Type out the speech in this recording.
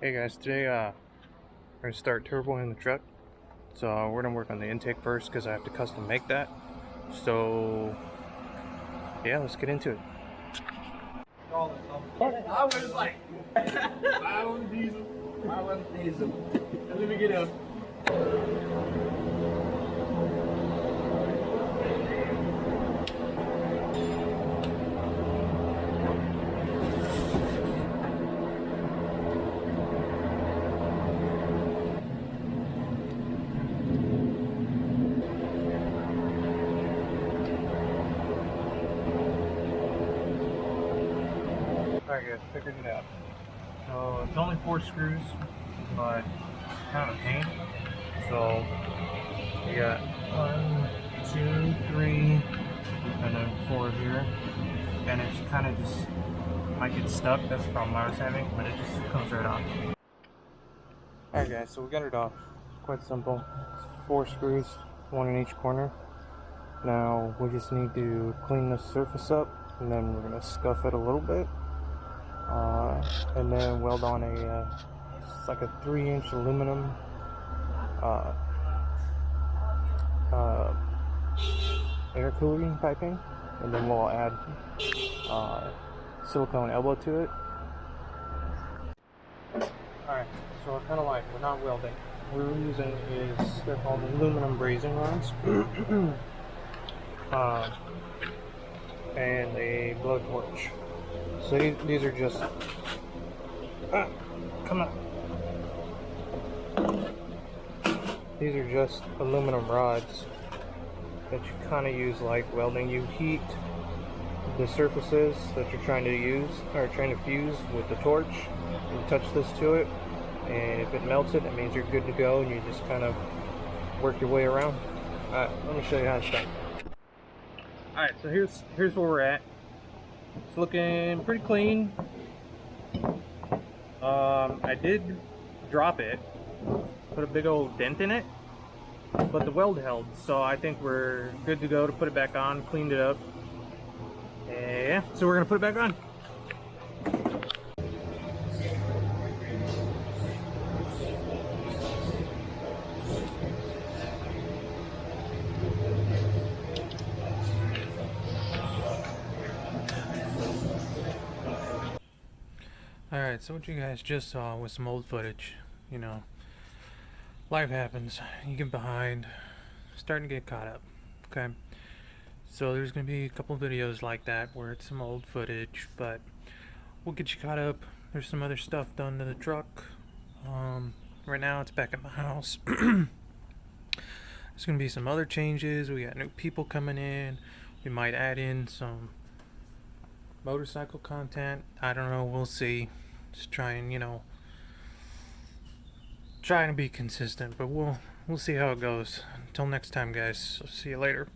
Hey guys, today we're gonna start turboing the truck. So we're gonna work on the intake first because I have to custom make that. So yeah, let's get into it. I was like, I want diesel. I want diesel. Let me get up. Alright guys, figured it out. So it's only 4 screws, but kind of a pain. So we got 1, 2, 3, and then 4 here. And it kind of just might get stuck. That's the problem I was having, but it just comes right off. Alright guys, so we got it off. Quite simple. It's 4 screws, 1 in each corner. Now we just need to clean the surface up, and then we're going to scuff it a little bit, and then weld on it's like a 3-inch aluminum air cooling piping, and then we'll add silicone elbow to it. Alright, so we're not welding. What we're using is, they're called aluminum brazing rods. And a blowtorch. So these are just come on. These are just aluminum rods that you kind of use like welding. You heat the surfaces that you're trying to use or trying to fuse with the torch. You touch this to it, and if it melts it, it means you're good to go, and you just kind of work your way around. Alright, let me show you how it's done. Alright, so here's where we're at. It's looking pretty clean. I did drop it, put a big old dent in it, but the weld held, so I think we're good to go to put it back on. Cleaned it up. Yeah, so we're gonna put it back on. Alright, so what you guys just saw was some old footage. You know, life happens. You get behind, starting to get caught up. Okay, so there's going to be a couple videos like that where it's some old footage, but we'll get you caught up. There's some other stuff done to the truck. Right now it's back at my house. There's going to be some other changes. We got new people coming in. We might add in some motorcycle content. I don't know, we'll see. Just trying, trying to be consistent, but we'll see how it goes. Until next time, guys. So see you later.